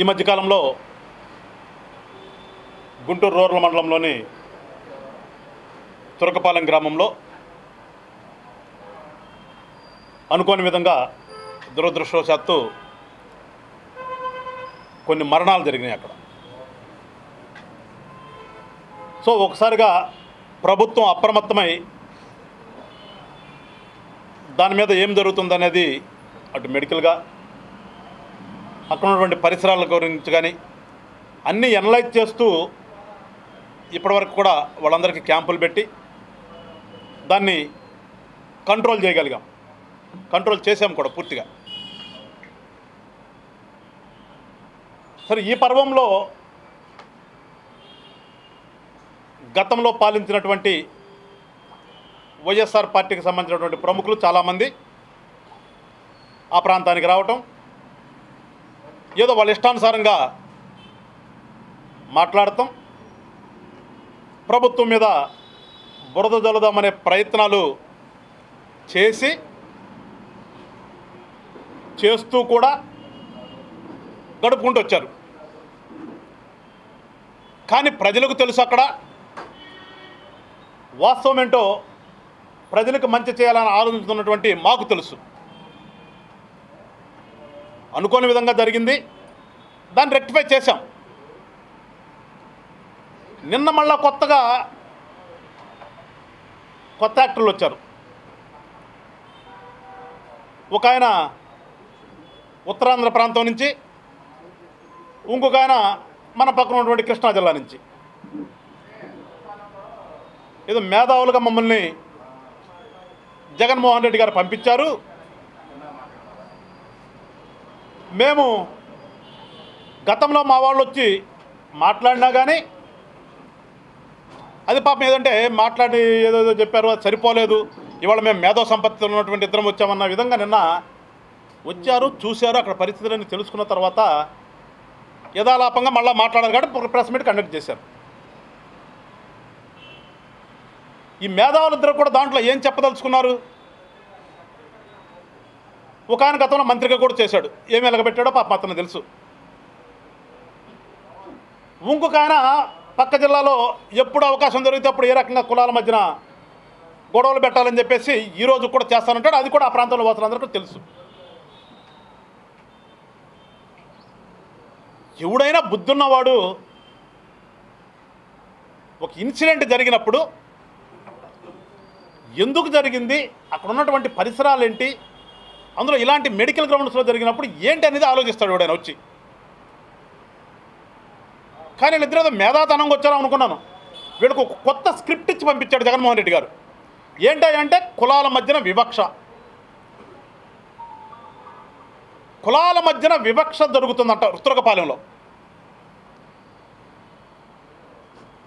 ఈ మధ్యకాలంలో గుంటూరు రూరల్ మండలంలోని తురకపాలెం గ్రామంలో అనుకోని విధంగా దురదృష్టవశాత్తు కొన్ని మరణాలు జరిగినాయి అక్కడ. సో ఒకసారిగా ప్రభుత్వం అప్రమత్తమై దాని మీద ఏం జరుగుతుందనేది అటు మెడికల్గా అక్కడ ఉన్నటువంటి పరిసరాల గురించి కానీ అన్నీ ఎనలైజ్ చేస్తూ ఇప్పటివరకు కూడా వాళ్ళందరికీ క్యాంపులు పెట్టి దాన్ని కంట్రోల్ చేయగలిగాం, కంట్రోల్ చేసాం కూడా పూర్తిగా. సరే, ఈ పర్వంలో గతంలో పాలించినటువంటి వైఎస్ఆర్ పార్టీకి సంబంధించినటువంటి ప్రముఖులు చాలామంది ఆ ప్రాంతానికి రావటం, ఏదో వాళ్ళ ఇష్టానుసారంగా మాట్లాడటం, ప్రభుత్వం మీద బురద జల్లుదామనే ప్రయత్నాలు చేస్తూ కూడా గడుపుకుంటూ వచ్చారు. కానీ ప్రజలకు తెలుసు అక్కడ వాస్తవం ఏంటో, ప్రజలకు మంచి చేయాలని ఆలోచిస్తున్నటువంటి మాకు తెలుసు. అనుకోని విధంగా జరిగింది, దాన్ని రెక్టిఫై చేశాం. నిన్న మళ్ళా కొత్త యాక్టర్లు వచ్చారు. ఒక ఆయన ఉత్తరాంధ్ర ప్రాంతం నుంచి, ఇంకొక ఆయన మన పక్కన ఉన్నటువంటి కృష్ణా జిల్లా నుంచి. ఏదో మేధావులుగా మమ్మల్ని జగన్మోహన్ రెడ్డి గారు పంపించారు, మేము గతంలో మా వాళ్ళు వచ్చి మాట్లాడినా కానీ అది పాపం ఏదంటే మాట్లాడి ఏదో చెప్పారు, అది సరిపోలేదు, ఇవాళ మేము మేధో సంపత్తి ఉన్నటువంటి ఇద్దరం వచ్చామన్న విధంగా నిన్న వచ్చారు, చూశారు, అక్కడ పరిస్థితులన్నీ తెలుసుకున్న తర్వాత యథాలాపంగా మళ్ళీ మాట్లాడారు కాబట్టి ప్రెస్ మీట్ కండక్ట్ చేశారు. ఈ మేధావులిద్దరు కూడా దాంట్లో ఏం చెప్పదలుచుకున్నారు? ఒక ఆయన గతంలో మంత్రిగా కూడా చేశాడు, ఏమి ఎలగబెట్టాడో పాపం అతను తెలుసు. ఇంకొక ఆయన పక్క జిల్లాలో ఎప్పుడు అవకాశం దొరికితే అప్పుడు ఏ రకంగా కులాల మధ్యన గొడవలు పెట్టాలని చెప్పేసి ఈరోజు కూడా చేస్తానంటాడు. అది కూడా ఆ ప్రాంతంలో వాసులందరికీ తెలుసు. ఎవడైనా బుద్ధున్నవాడు ఒక ఇన్సిడెంట్ జరిగినప్పుడు ఎందుకు జరిగింది, అక్కడ ఉన్నటువంటి పరిసరాలు ఏంటి, అందులో ఇలాంటి మెడికల్ గ్రౌండ్స్లో జరిగినప్పుడు ఏంటి అనేది ఆలోచిస్తాడు ఎవడైనా వచ్చి. కానీ వీళ్ళిద్దరు మేధాతనంగా వచ్చారో అనుకున్నాను. వీళ్ళకు ఒక కొత్త స్క్రిప్ట్ ఇచ్చి పంపించాడు జగన్మోహన్ రెడ్డి గారు. ఏంటంటే కులాల మధ్యన వివక్ష, కులాల మధ్యన వివక్ష జరుగుతుందంట తురకపాలెంలో.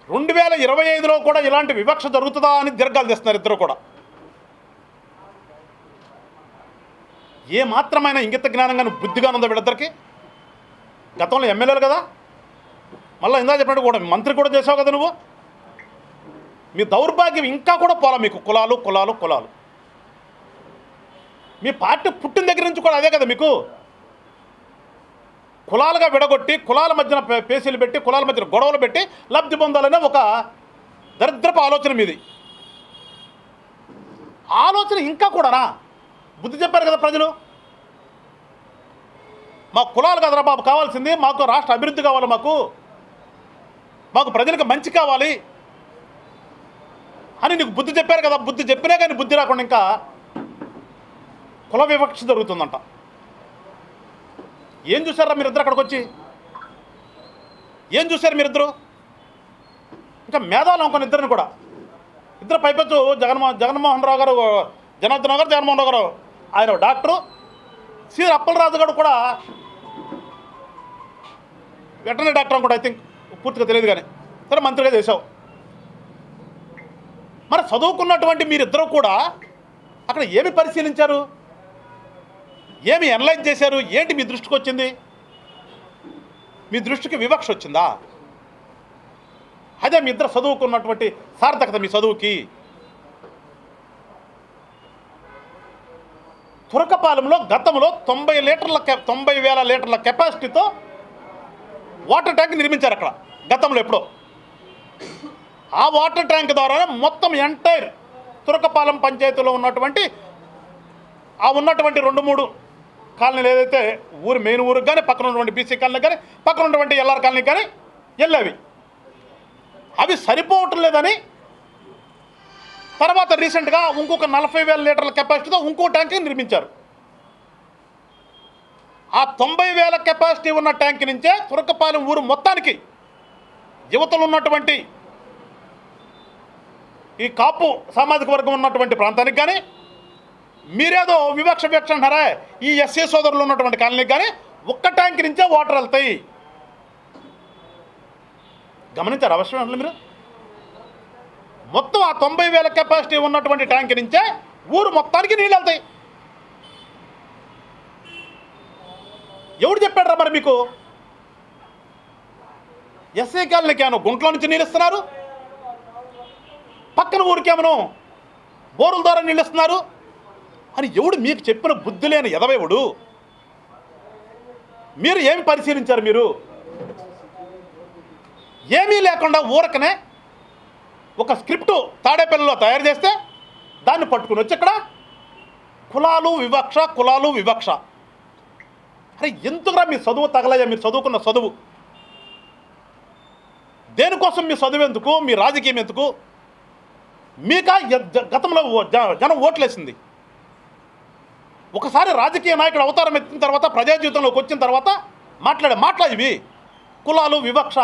2025లో కూడా ఇలాంటి వివక్ష జరుగుతుందా అని దీర్ఘాలు తెస్తున్నారు ఇద్దరు కూడా. ఏ మాత్రమైన ఇంగిత జ్ఞానంగా బుద్ధిగా ఉందా వీళ్ళిద్దరికి? గతంలో ఎమ్మెల్యేలు కదా, మళ్ళీ ఇందా చెప్పినట్టు కూడా మంత్రి కూడా చేసావు కదా నువ్వు. మీ దౌర్భాగ్యం ఇంకా కూడా పోలా మీకు. కులాలు కులాలు కులాలు మీ పార్టీ పుట్టిన దగ్గర నుంచి కూడా అదే కదా మీకు. కులాలుగా విడగొట్టి కులాల మధ్యన పేసీలు పెట్టి కులాల మధ్యన గొడవలు పెట్టి లబ్ధి పొందాలనే ఒక దరిద్రపు ఆలోచన మీది. ఆలోచన ఇంకా కూడానా? బుద్ధి చెప్పారు కదా ప్రజలు. మాకు కులాలు కదరా బాబు కావాల్సింది, మాకు రాష్ట్ర అభివృద్ధి కావాలి, మాకు ప్రజలకు మంచి కావాలి అని నీకు బుద్ధి చెప్పారు కదా. బుద్ధి చెప్పినా కానీ బుద్ధి రాకుండా ఇంకా కుల వివక్ష జరుగుతుందంట. ఏం చూసారా మీరిద్దరు అక్కడికి వచ్చి? ఏం చూశారు మీరిద్దరు? ఇంకా మేధావులు అనుకున్న ఇద్దరిని కూడా, ఇద్దరు పైపెచ్చు జగన్మోహన్ రావు గారు, జనార్దన్ రావు గారు, జగన్మోహన్ రావు గారు, ఆయన డాక్టరు, సి అప్పలరాజు గారు కూడా వెటర్నరీ డాక్టర్ అని కూడా ఐ థింక్, పూర్తిగా తెలియదు కానీ సరే మంత్రిగా చేశావు. మరి చదువుకున్నటువంటి మీరిద్దరూ కూడా అక్కడ ఏమి పరిశీలించారు, ఏమి అనలైజ్ చేశారు, ఏంటి మీ దృష్టికి వచ్చింది? మీ దృష్టికి వివక్ష వచ్చిందా? అదే మీ ఇద్దరు చదువుకున్నటువంటి సార్థకత మీ చదువుకి. తురకపాలెంలో గతంలో 90,000 లీటర్ల కెపాసిటీతో వాటర్ ట్యాంక్ నిర్మించారు అక్కడ గతంలో ఎప్పుడో. ఆ వాటర్ ట్యాంక్ ద్వారానే మొత్తం ఎంటైర్ తురకపాలెం పంచాయతీలో ఉన్నటువంటి ఆ ఉన్నటువంటి 2-3 కాలనీలు ఏదైతే ఊరు మెయిన్ ఊరికి కానీ పక్కన ఉన్నటువంటి బీసీ కాలనీ కానీ పక్కన ఉన్నటువంటి ఎల్ఆర్ కాలనీ కానీ వెళ్ళేవి. అవి సరిపోవటం లేదని తర్వాత రీసెంట్గా ఇంకొక 40,000 లీటర్ల కెపాసిటీతో ఇంకో ట్యాంక్ నిర్మించారు. ఆ 90,000 కెపాసిటీ ఉన్న ట్యాంక్ నుంచే తురకపాలెం ఊరు మొత్తానికి యువతలు ఉన్నటువంటి ఈ కాపు సామాజిక వర్గం ఉన్నటువంటి ప్రాంతానికి కానీ మీరేదో వివక్ష అంటారా ఈ ఎస్సీ సోదరులు ఉన్నటువంటి కాలనీకి కానీ ఒక్క ట్యాంక్ నుంచే వాటర్ వెళ్తాయి. గమనించారు అవసరం అంటే మీరు మొత్తం ఆ 90,000 కెపాసిటీ ఉన్నటువంటి ట్యాంక్ నుంచే ఊరు మొత్తానికి నీళ్ళు వెళ్తాయి. ఎవడు చెప్పాడరా మరి మీకు? ఎస్సీ కాలనీకి ఏమో గుంట్లో నుంచి నీళ్ళు ఇస్తున్నారు, పక్కన ఊరికేమో బోరుల ద్వారా నీళ్ళు ఇస్తున్నారు అని ఎవడు మీకు చెప్పిన బుద్ధి లేని ఎదవేవుడు? మీరు ఏమి పరిశీలించారు? మీరు ఏమీ లేకుండా ఊరకనే ఒక స్క్రిప్టు తాడేపల్లిలో తయారు చేస్తే దాన్ని పట్టుకుని వచ్చి ఇక్కడ కులాలు వివక్ష. అరే ఎందుకురా మీ చదువు తగలయ్యా? మీరు చదువుకున్న చదువు దేనికోసం? మీ చదువు ఎందుకు? మీ రాజకీయం ఎందుకు? మీకా గతంలో జనం ఓట్లేసింది. ఒకసారి రాజకీయ నాయకుడు అవతారం ఎత్తిన తర్వాత ప్రజా జీవితంలోకి వచ్చిన తర్వాత మాట్లాడివి కులాలు వివక్ష